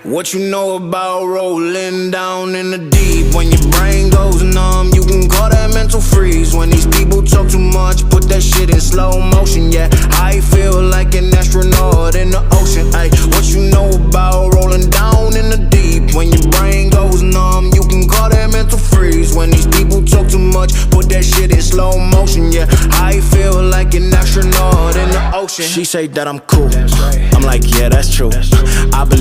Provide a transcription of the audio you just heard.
What you know about rolling down in the deep? When your brain goes numb, you can call that mental freeze. When these people talk too much, put that shit in slow motion. Yeah, I feel like an astronaut in the ocean. Ay, what you know about rolling down in the deep? When your brain goes numb, you can call that mental freeze. When these people talk too much, put that shit in slow motion. Yeah, I feel like an astronaut in the ocean. She say that I'm cool, I'm like, yeah, that's true. I believe